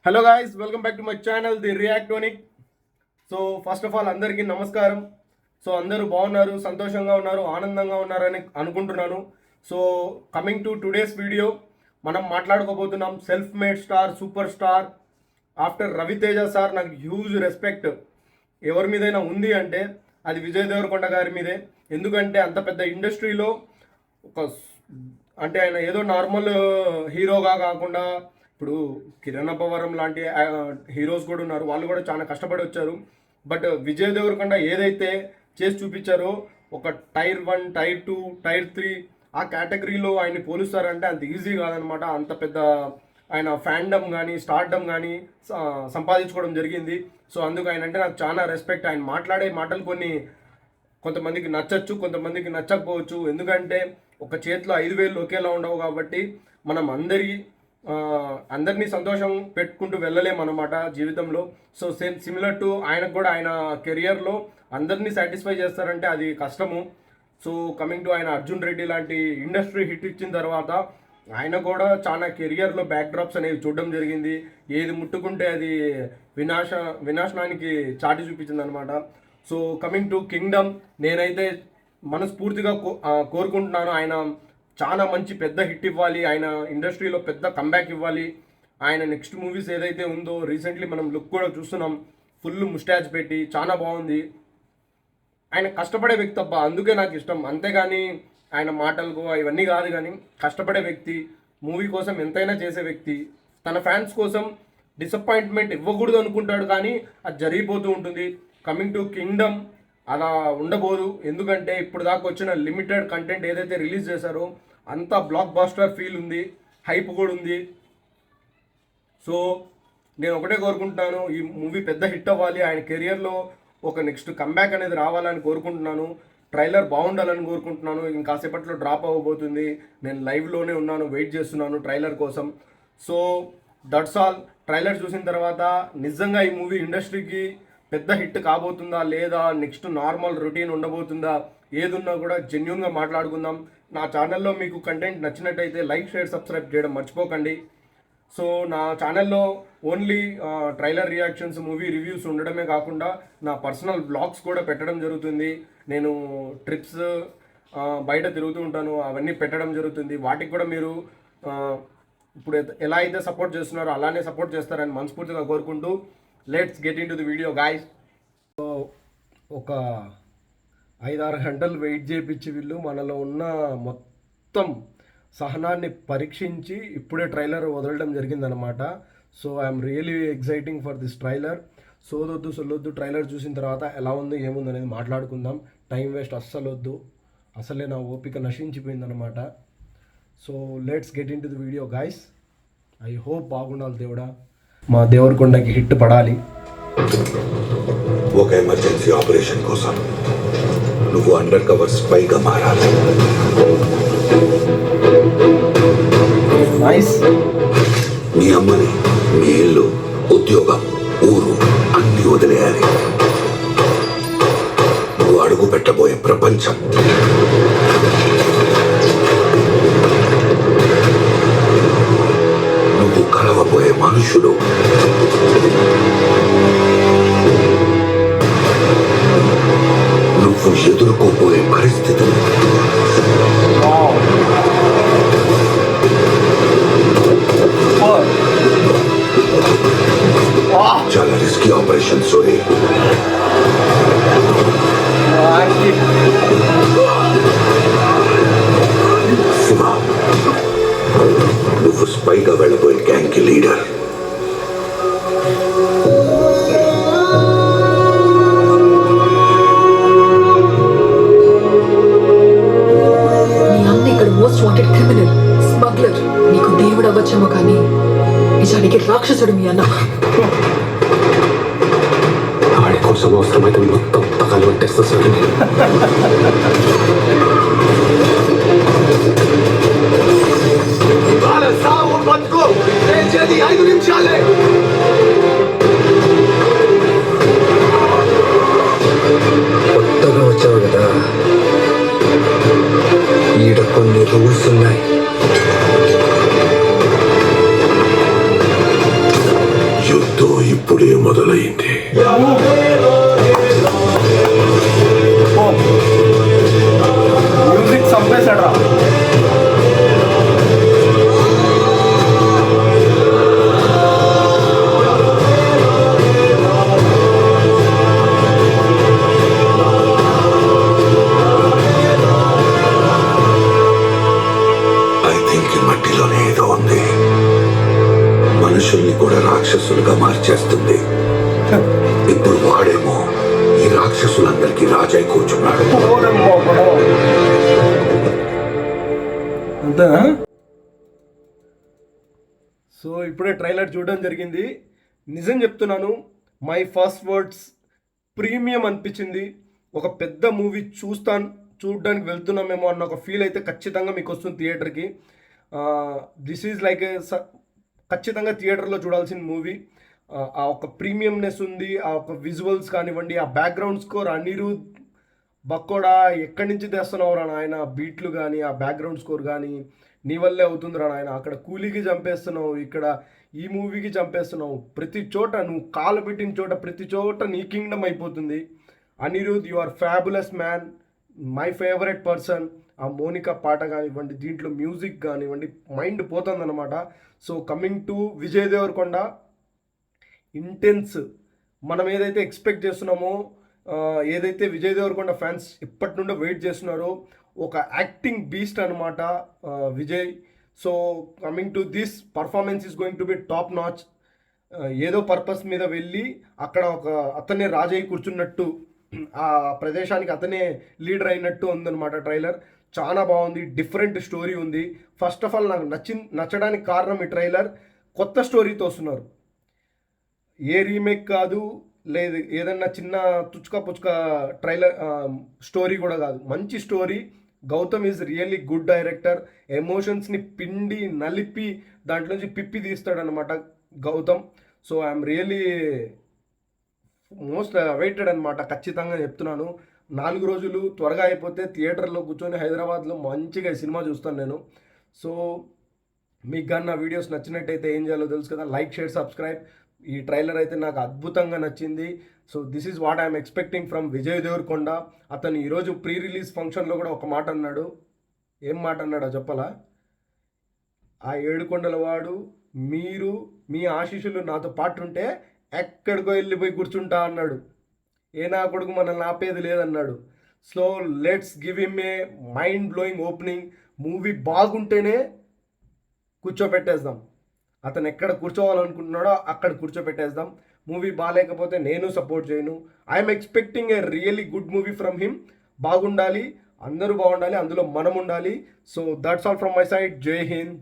Hello guys, welcome back to my channel the Reactonic. So first of all అందరికీ నమస్కారం. So అందరూ బాగున్నారు, సంతోషంగా ఉన్నారు, ఆనందంగా ఉన్నారని అనుకుంటున్నాను. So coming to today's video, మనం మాట్లాడుకోబోతున్నాం self made star, super star after Raviteja sir. నాకు హ్యూజ్ రెస్పెక్ట్ ఎవరి మీదైనా ఉంది అంటే అది విజయ్ దేవరకొండ గారి మీదే. ఎందుకంటే అంత పెద్ద ఇండస్ట్రీలో ఒక అంటే ఆయన ఏదో నార్మల్ హీరోగా కాకుండా ఇప్పుడు కిరణ్ అబ్బవరం లాంటి హీరోస్ కూడా ఉన్నారు, వాళ్ళు కూడా చాలా కష్టపడి వచ్చారు. బట్ విజయ్ దేవరకొండ ఏదైతే చేసి చూపించారో ఒక టైర్ 1, టైర్ 2, టైర్ 3 ఆ కేటగిరీలో ఆయన్ని పోలుస్తారంటే అంత ఈజీ కాదనమాట. అంత పెద్ద ఆయన ఫ్యాండమ్ కానీ స్టార్డమ్ కానీ సంపాదించుకోవడం జరిగింది. సో అందుకు ఆయన అంటే నాకు చాలా రెస్పెక్ట్. ఆయన మాట్లాడే మాటలు కొంతమందికి నచ్చచ్చు, కొంతమందికి నచ్చకపోవచ్చు. ఎందుకంటే ఒక చేతిలో 5,000 ఒకేలా ఉండవు కాబట్టి మనం అందరినీ సంతోషం పెట్టుకుంటూ వెళ్ళలేమన్నమాట జీవితంలో. సో సిమిలర్ టు ఆయనకు కూడా ఆయన కెరియర్లో అందరినీ సాటిస్ఫై చేస్తారంటే అది కష్టము. సో కమింగ్ టు ఆయన అర్జున్ రెడ్డి లాంటి ఇండస్ట్రీ హిట్ ఇచ్చిన తర్వాత ఆయన కూడా చాలా కెరియర్లో బ్యాక్ డ్రాప్స్ అనేవి చూడడం జరిగింది. ఏది ముట్టుకుంటే అది వినాశనానికి చాటి చూపించింది అనమాట. సో కమింగ్ టు కింగ్డమ్, నేనైతే మనస్ఫూర్తిగా కోరుకుంటున్నాను ఆయన చాలా మంచి పెద్ద హిట్ ఇవ్వాలి, ఆయన ఇండస్ట్రీలో పెద్ద కంబ్యాక్ ఇవ్వాలి. ఆయన నెక్స్ట్ మూవీస్ ఏదైతే ఉందో, రీసెంట్లీ మనం లుక్ కూడా చూస్తున్నాం, ఫుల్ ముస్టాచ్ పెట్టి చాలా బాగుంది. ఆయన కష్టపడే వ్యక్తి అబ్బా, అందుకే నాకు ఇష్టం. అంతేగాని ఆయన మాటలకు ఇవన్నీ కాదు, కానీ కష్టపడే వ్యక్తి, మూవీ కోసం ఎంతైనా చేసే వ్యక్తి, తన ఫ్యాన్స్ కోసం డిసప్పాయింట్మెంట్ ఇవ్వకూడదు అనుకుంటాడు, కానీ అది జరిగిపోతూ ఉంటుంది. కమింగ్ టు కింగ్డమ్ అలా ఉండబోదు. ఎందుకంటే ఇప్పుడు దాకా వచ్చిన లిమిటెడ్ కంటెంట్ ఏదైతే రిలీజ్ చేశారో అంతా బ్లాక్ బాస్టర్ ఫీల్ ఉంది, హైప్ కూడా ఉంది. సో నేను ఒకటే కోరుకుంటున్నాను, ఈ మూవీ పెద్ద హిట్ అవ్వాలి, ఆయన కెరియర్లో ఒక నెక్స్ట్ కంబ్యాక్ అనేది రావాలని కోరుకుంటున్నాను. ట్రైలర్ బాగుండాలని కోరుకుంటున్నాను. ఇంకాసేపట్లో డ్రాప్ అవ్వబోతుంది. నేను లైవ్లోనే ఉన్నాను, వెయిట్ చేస్తున్నాను ట్రైలర్ కోసం. So that's all. ట్రైలర్ చూసిన తర్వాత నిజంగా ఈ మూవీ ఇండస్ట్రీకి పెద్ద హిట్ కాబోతుందా లేదా, నెక్స్ట్ నార్మల్ రొటీన్ ఉండబోతుందా, ఏదున్నా కూడా జెన్యున్గా మాట్లాడుకుందాం. నా ఛానల్లో మీకు కంటెంట్ నచ్చినట్టయితే లైక్, షేర్, సబ్స్క్రైబ్ చేయడం మర్చిపోకండి. సో నా ఛానల్లో only trailer reactions, movie reviews ఉండడమే కాకుండా నా పర్సనల్ బ్లాగ్స్ కూడా పెట్టడం జరుగుతుంది. నేను ట్రిప్స్ బయట తిరుగుతూ ఉంటాను, అవన్నీ పెట్టడం జరుగుతుంది. వాటికి కూడా మీరు ఇప్పుడు ఎలా అయితే సపోర్ట్ చేస్తున్నారో అలానే సపోర్ట్ చేస్తారని మనస్ఫూర్తిగా కోరుకుంటూ let's get into the video guys. So ఒక 5-6 గంటలు వెయిట్ చేయించి వీళ్ళు మనలో ఉన్న మొత్తం సహనాన్ని పరీక్షించి ఇప్పుడే ట్రైలర్ వదలడం జరిగిందనమాట. So I'm really exciting for this trailer. సొల్లొద్దు, ట్రైలర్ చూసిన తర్వాత ఎలా ఉంది ఏముంది అనేది మాట్లాడుకుందాం. టైం వేస్ట్ అస్సలు వద్దు, అసలే నా ఓపిక నశించిపోయిందనమాట. So let's get into the video guys. I hope బాగుండాలి దేవుడా, మా దేవరకొండకి హిట్ పడాలి. ఒక ఎమర్జెన్సీ ఆపరేషన్ కోసం నువ్వు అండర్ కవర్ స్పైగా మారాలి. నైస్. మీ అమ్మని, మీ ఇల్లు, ఉద్యోగం, ఊరు అన్ని వదిలేయాలి. నువ్వు అడుగు పెట్టబోయే ప్రపంచం, నువ్వు కలవబోయే మనుషులు, నువ్వు ఎదుర్కోబోయే పరిస్థితులు, చాలా రిస్కీ ఆపరేషన్ సోరీ. శివ, నువ్వు స్పైగా వెళ్ళబోయే గ్యాంగ్ కి leader. Most wanted criminal, smuggler. నీకు దేవుడు అవ్వచ్చేమో కానీ నిజానికి రాక్షసుడు మీ అన్న. ఆడి కోసం అవసరమైతే మొత్తం తగాలు పట్టేస్తా సరే. సావు బతుకు 5 నిమిషాలే. కొత్తగా వచ్చావు కదా, ఈడ కొన్ని రూల్స్ ఉన్నాయి. ఇప్పుడే మొదలైంది. మ్యూజిక్ చంపేశాడు రా. ఐ థింక్ ఈ మట్టిలోనే ఏదో ఉంది. మనుషుల్ని కూడా రాక్షసులుగా మార్చేస్తుంది. ఇప్పుడు వాడేమో ఈ రాక్షసులందరికీ రాజై కూర్చున్నాడు. అంతేనా? సో ఇప్పుడే ట్రైలర్ చూడడం జరిగింది. నిజం చెప్తున్నాను, మై ఫస్ట్ వర్డ్స్ ప్రీమియం అనిపించింది. ఒక పెద్ద మూవీ చూడడానికి వెళ్తున్నామేమో అన్న ఒక ఫీల్ అయితే ఖచ్చితంగా మీకు వస్తుంది థియేటర్కి. దిస్ ఈజ్ లైక్ ఖచ్చితంగా థియేటర్లో చూడాల్సిన మూవీ. ఆ ఒక ప్రీమియంనెస్ ఉంది, ఆ ఒక విజువల్స్ కానివ్వండి, ఆ బ్యాక్గ్రౌండ్ స్కోర్ అనిరుద్ బక్కోడా ఎక్కడి నుంచి తెస్తున్నావు రా నాయన, బీట్లు కానీ ఆ బ్యాక్గ్రౌండ్ స్కోర్ కానీ నీ వల్లే అవుతుంది రా నాయన. అక్కడ కూలీకి చంపేస్తున్నావు, ఇక్కడ ఈ మూవీకి చంపేస్తున్నావు. ప్రతి చోట నువ్వు కాలు పెట్టిన చోట ప్రతి చోట నీ కింగ్డమ్ అయిపోతుంది. Anirudh, you are fabulous man, my favourite person. ఆ మోనికా పాట కానివ్వండి, దీంట్లో మ్యూజిక్ కానివ్వండి, మైండ్ పోతుంది అనమాట. So coming to Vijay Deverakonda, intense. మనం ఏదైతే ఎక్స్పెక్ట్ చేస్తున్నామో, ఏదైతే విజయ్ దేవరకొండ ఫ్యాన్స్ ఇప్పటి నుండో వెయిట్ చేస్తున్నారో, ఒక యాక్టింగ్ బీస్ట్ అనమాట Vijay. So coming to this performance is going to be top notch. ఏదో పర్పస్ మీద వెళ్ళి అక్కడ ఒక అతనే రాజయ్య కూర్చున్నట్టు, ఆ ప్రదేశానికి అతనే లీడర్ అయినట్టు ఉందన్నమాట ట్రైలర్. చాలా బాగుంది, డిఫరెంట్ స్టోరీ ఉంది. ఫస్ట్ ఆఫ్ ఆల్ నాకు నచ్చడానికి కారణం ఈ ట్రైలర్ కొత్త స్టోరీతో వస్తున్నారు. ఏ రీమేక్ కాదు, లేదు ఏదన్నా చిన్న పుచ్చుక ట్రైలర్ స్టోరీ కూడా కాదు, మంచి story. Gautam is really good director. ఎమోషన్స్ని పిండి నలిపి దాంట్లో నుంచి పిప్పి తీస్తాడనమాట Gautam. So I'm really most awaited అనమాట. ఖచ్చితంగా చెప్తున్నాను, 4 రోజులు త్వరగా అయిపోతే థియేటర్లో కూర్చొని హైదరాబాద్లో మంచిగా ఈ సినిమా చూస్తాను నేను. సో మీకు కానీ నా వీడియోస్ నచ్చినట్టయితే ఏం చేయాలో తెలుసు కదా, లైక్, షేర్, సబ్స్క్రైబ్. ఈ ట్రైలర్ అయితే నాకు అద్భుతంగా నచ్చింది. So this is what I'm expecting from Vijay Deverakonda. అతను ఈరోజు ప్రీ రిలీజ్ ఫంక్షన్లో కూడా ఒక మాట అన్నాడు. ఏం మాట అన్నాడో చెప్పాలా? ఆ ఏడుకొండల వాడు, మీరు మీ ఆశీస్సులు నాతో పాటు ఉంటే ఎక్కడికో వెళ్ళిపోయి కూర్చుంటా అన్నాడు. ఏ నా కొడుకు మనల్ని ఆపేది లేదన్నాడు. So let's give him a mind blowing opening. Movie బాగుంటేనే కూర్చోబెట్టేద్దాం. అతను ఎక్కడ కూర్చోవాలనుకుంటున్నాడో అక్కడ కూర్చోబెట్టేద్దాం. మూవీ బాగాలేకపోతే నేను సపోర్ట్ చేయను. I'm expecting a really good movie from him. బాగుండాలి, అందరూ బాగుండాలి, అందులో మనం ఉండాలి. So that's all from my side. జై హింద్.